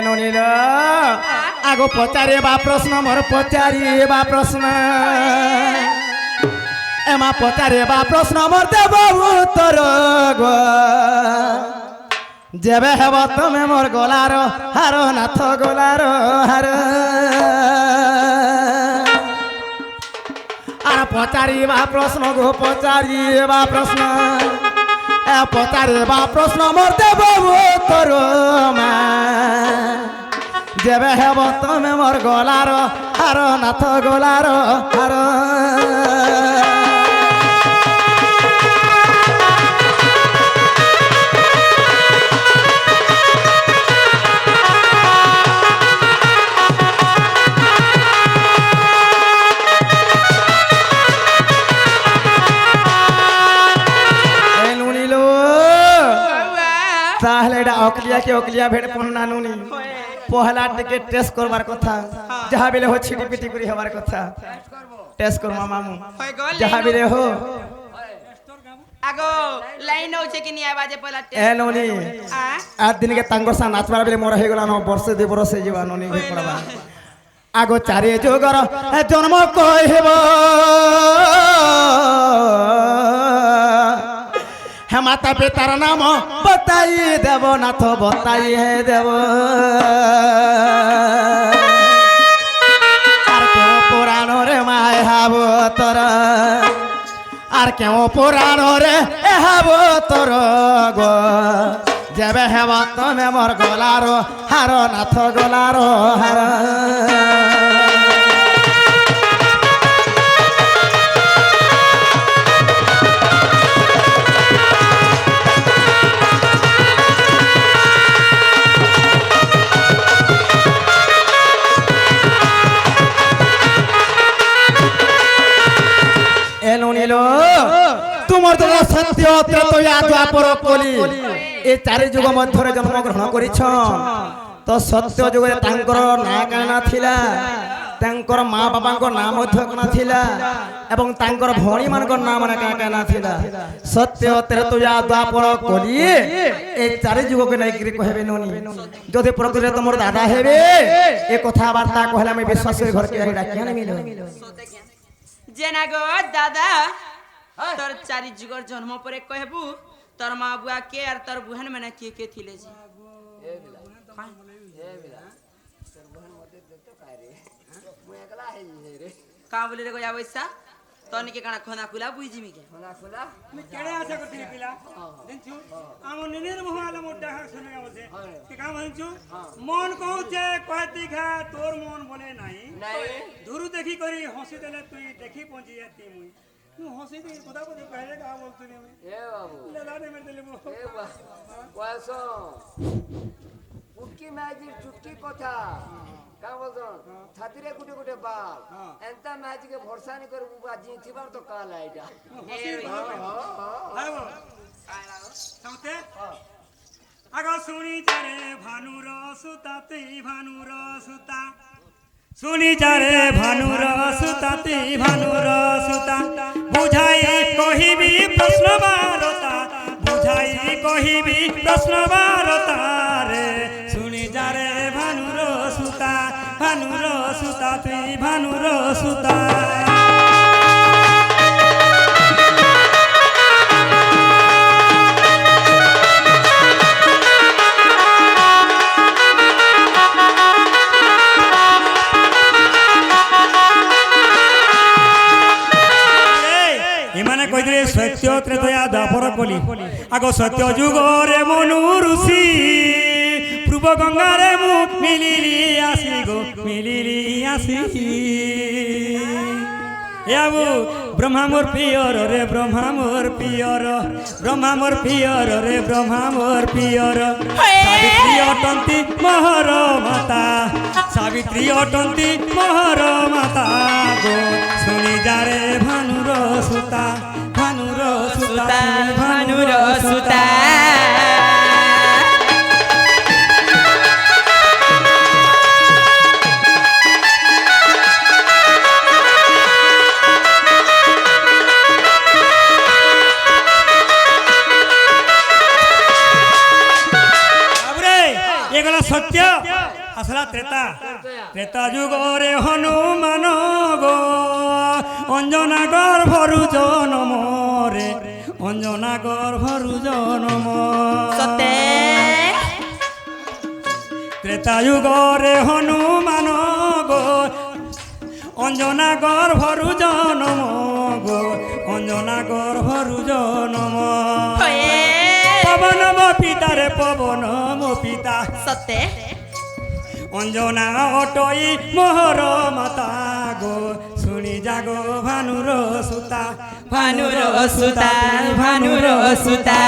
नील आगो पचारिबा प्रश्न मोर पचारिबा प्रश्न एमा पचारिबा प्रश्न मोर देव उत्तर गो जेबे हेब तमे मोर गलार हार नाथ गलार हार आर पचारिबा प्रश्न गो पचारिबा प्रश्न पचारिबा प्रश्न मोर देव उत्तर मा जेबे हेब तमे मोर गलार हार नाथ गलार हार अकलिया के अकलिया भेड़ पन्ना नुनी पहला टिके टेस्ट करबार कथा जहा बिले हो छिटी पिटी करी हबार कथा टेस्ट कर मामू जहा बिले हो आगो लाइन होचे कि नि आवाजे पहला टेस्ट ए नुनी आ दिन के तांगर सा नाचबार बिले मोर हे गला न वर्ष दे बरस जीवा नुनी भे पड़बा आगो चारे जोगर जन्म कहबो हे माता पितार नाम बताई देव नाथ बताई है देव आर क्यों पुराण रे माय हाब तोर आर क्यों पुराण रे हाब तोर गो जेबे हेब तमे मोर गलार हार नाथ गलार हार तुमर द्वारा सत्य त्रेतया द्वापर कली ए चारि जुग मध्य जन्म ग्रहण करिछ तो सत्य जुग तांकर ना काना थिला तांकर माँ बाबा को नाम मध्य काना थिला एवं तांकर भणी मान को नाम ना काना थिला सत्य त्रेतया द्वापर कली ए चारि जुग के नै गिरी कहबे नोनी जदि प्रकृति तुमर दादा हेबे ए कथा वार्ता कहला मैं विश्वास घर के डाकिया नै मिलो जेना गो दादा तोर चारि जुगर जन्म परे कहबू तोर माँ बुआ के और तोर बहन मने के थिले जे ए बिला ए बिला तोर बहन मते देखतो काय रे मु एकला है रे का बोले रे गया वैसा तोनी के काना खोना खुला बुझिमी के खोना खुला मैं केड़े आशा करती पिला दिनछु आम निनेर मोहला मोटा हार सुने आवसे के काम हंचु मन कहू जे कहती खा तोर मन बने नहीं दूर देखी करी हंसी देले तू देखी पहुंची जाती मुई तू हंसी दे खुदा को पहले का बोलतु ने ए बाबू ले लाने में देले मो ए बा वासो उक्की मैजिक चुटकी कथा का बोलतो छाती रे गुटे गुटे बाल एंता मैजिक के भरोसा नहीं करू बाजी थिबार तो काल आइडा हां समते आगा सुनी जारे भानुर सुताते भानुर सुता सुनी जारे भानुर सुताते भानुर सुता बुझाई कहिबी प्रश्न बारता बुझाई कहिबी प्रश्न बारता रे सुनी जारे भानुर सुता तुई भानुर सुता सत्य त्रेतया द्वापर कली आगो सत्य जुग रे मनु ऋषि पूर्व गंगा रे मु मिलिली आसी गो मिलिली आसी याबू ब्रह्मा मोर पियर रे ब्रह्मा मोर पियर ब्रह्मा मोर पियर रे ब्रह्मा मोर पियर सावित्री अटंती महर माता सावित्री अटंती महर माता गो सुनी जा रे भानुर सुता भानुर सुता भानुर सुता सत्य আসলা ত্রেতা যুগরে হনুমান গো অঞ্জনা গর্ভরু জনম রে অঞ্জনা গর্ভরু জনম সতে ত্রেতা যুগরে হনুমান গো অঞ্জনা গর্ভরু জনম গো অঞ্জনা গর্ভরু জনম হয়ে পবন মো পিতা রে পবন মো পিতা সতে অঞ্জনা অটই মোহর মাতা গো শুনি জাগো ভানুর সুতা ভানুর সুতা ভানুর সুতা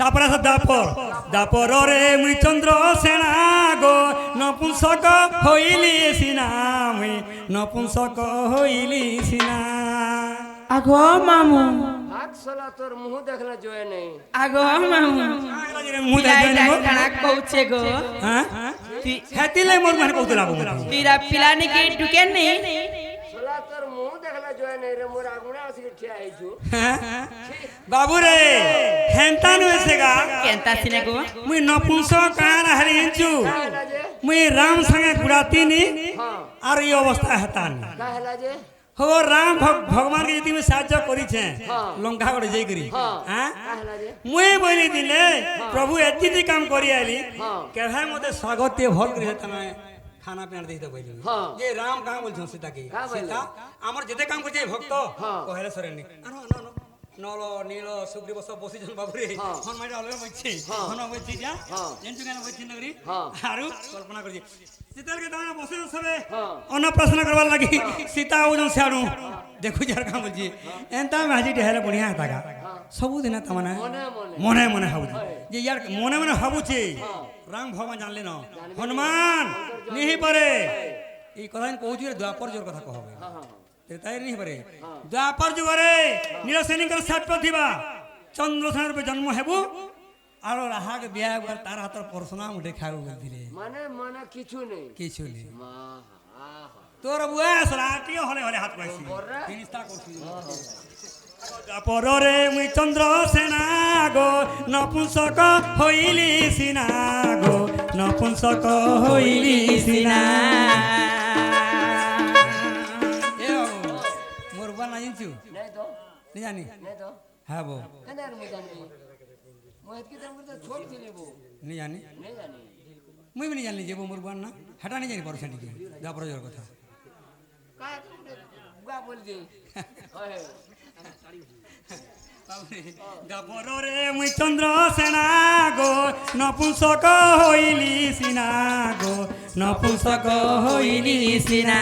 তারপরে আছে দাপর রে মুই চন্দ্র সেনা গো নপুংসক হইলি সিনা মুই নপুংসক হইলি সিনা আগো মামু হাত সলা তোর মুহ দেখলে জয় নেই আগো মামু কাଣା কହୁଛେ গো হেতিলে মোর মানে কৌতলা ପିଲା ପିଲାନି କି ଢୁକେ ନି সলা তোর মুহ দেখলে জয় নেই রে মোর আগুনে আসি ঠিয়া হইছু বাবু রে হেন্তা নইছেগা কেনতা সিনে গো মুই নপুংস কানা হারি হিঁচু কাহেলা যে মুই রাম সঙ্গে গুড়াতিনি হ্যাঁ আর এই অবস্থা হেতান কাহেলা যে হো রাম ভগবান কে যদি সাহায্য করিছে হ্যাঁ। লঙ্কা করে যাই করি হ্যাঁ হ্যাঁ কাহেলা যে মুই বলি দিলে প্রভু এতি কাম করি আইলি হ্যাঁ। কেভাই মতে স্বাগত তে ভল করি তুমি খানা পিনা দেই তো বলি হ্যাঁ। যে রাম কাম বলছ সীতা কি কা বলে? সীতা আমার যেতে কাম করছে ভক্ত হ্যাঁ। কহেলে সরেনি নল নীল সুগ্রীব সব বসিছেন বাবুরে হ্যাঁ। হন মাইরা অলগা বইছি হ্যাঁ। হন বইছি যা হ্যাঁ। যেনচু কেন বইছি নগরি হ্যাঁ। আরু কল্পনা করছি সীতার কে দাঁড়া বসে সবে হ্যাঁ। অন্য প্রশ্ন করবার লাগি সীতা ওজন সিয়াড়ু দেখু যার কাম বলছি এন্তা মাঝি ঢেলে বড়িয়া থাকা ସବୁଦିନ ତାମାନେ মনে মনে মনে মনে ভাবুଛି যে ইয়ার মনে মনে ভাবুছি রাম ভগবান জানলে ন হনুমান নিহি পারে এই কথা কହୁଛି দ্বাপর যুগর কথা কহবে হ্যাঁ হ্যাঁ ত্রেতায় নিহি পারে দ্বাপর যুগরে নীলসেনীଙ୍କର ସାପ ଥିବା ଚନ୍ଦ୍ରସେନ ରୂପେ ଜନ୍ମ ହେବୁ আর রাহাকে বিয়া তার হাতর পরশুনা মুঠে খাইব বলছিলে মানে মানে কিছু নেই কিছু নেই মা আহা তোর বয়স রাটিও হলে হলে হাত পাইছি জিনিসটা করছি পরে মুই চন্দ্র সেনা গো নপুংসক হইলি সিনা গো নপুংসক হইলি সিনা এ বাবু মোর বানা জানছু নেই তো নি জানি নেই তো হ্যাঁ বউ কেন আর মুই জানি মুই এতকি টাইম করতে ছোট ছিলি বউ নি জানি নেই জানি মুই বি নি জানি যে বউ মোর বান না হাঁটা নি জানি পরশা টিকে দ্বাপর যুগের কথা কায় বুয়া বল দি হয় গাপরে মুই চন্দ্র সেনা গো নপুংসক হইলি সিনা গো নপুংসক হইলি সিনা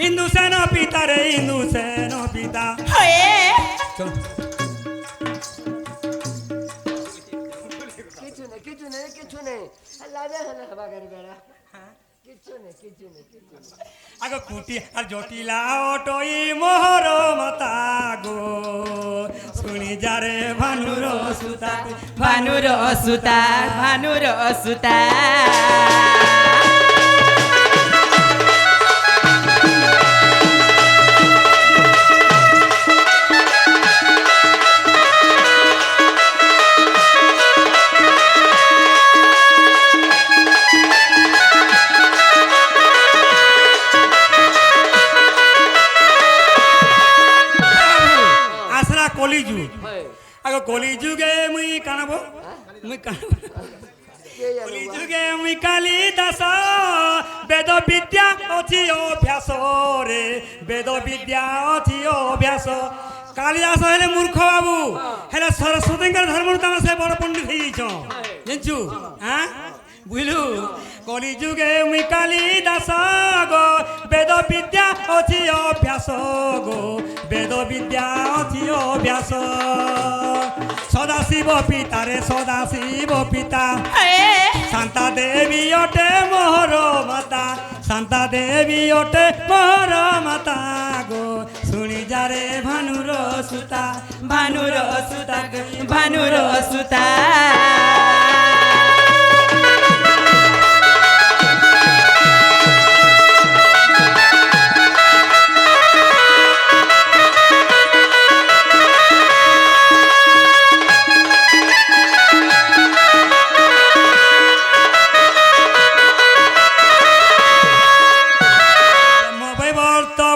ইন্দু সেন পিতা রে ইন্দু সেন পিতা হয়ে চল কিছু নেই কিছু নেই লাগে হলে হবা করে বেড়া কিছু নেই কিছু নেই কিছু নেই আগ কুটি আর জটিলা অটই মোহর মাতা গো শুনি যারে ভানুর সুতা ভানুর সুতা ভানুর সুতা আসরা কলিযুগ হয় আগ কলিযুগে মুই কানাবো মুই কানাবো কে জানো কলিযুগে মুই কালী দাস বেদ বিদ্যা অছি অভ্যাস রে বেদ বিদ্যা অছি অভ্যাস কালিদাস হেলে মূর্খ বাবু হেলে সরস্বতীঙ্কর ধর্মর তামা সে বড় পণ্ডিত হয়ে যাইছ জানছু হ্যাঁ বুঝলু কলি যুগে মুই কালী দাস গো বেদ বিদ্যা অছি অভ্যাস গো বেদ বিদ্যা অছি অভ্যাস সদাশিব পিতা রে সদাশিব পিতা শান্তা দেবী অটে মোহর মাতা শান্তা দেবী অটে মোহর মাতা গো শুনি যারে ভানুর সুতা ভানুর সুতা ভানুর সুতা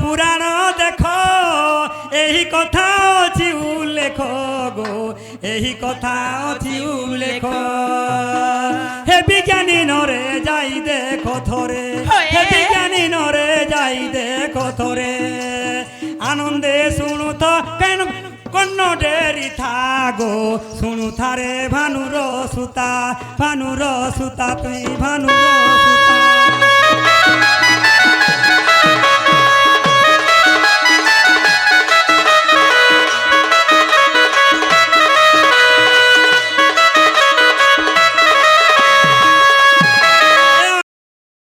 পুরাণ দেখ এই কথা অছি উল্লেখ গো এই কথা অছি উল্লেখ হে বিজ্ঞানী নরে যাই দেখো থরে হে বিজ্ঞানী নরে যাই দেখো থরে আনন্দে শুনু তো কেন কন্ন ডেরি থাগো শুনু থারে ভানুর সুতা তুই ভানুর সুতা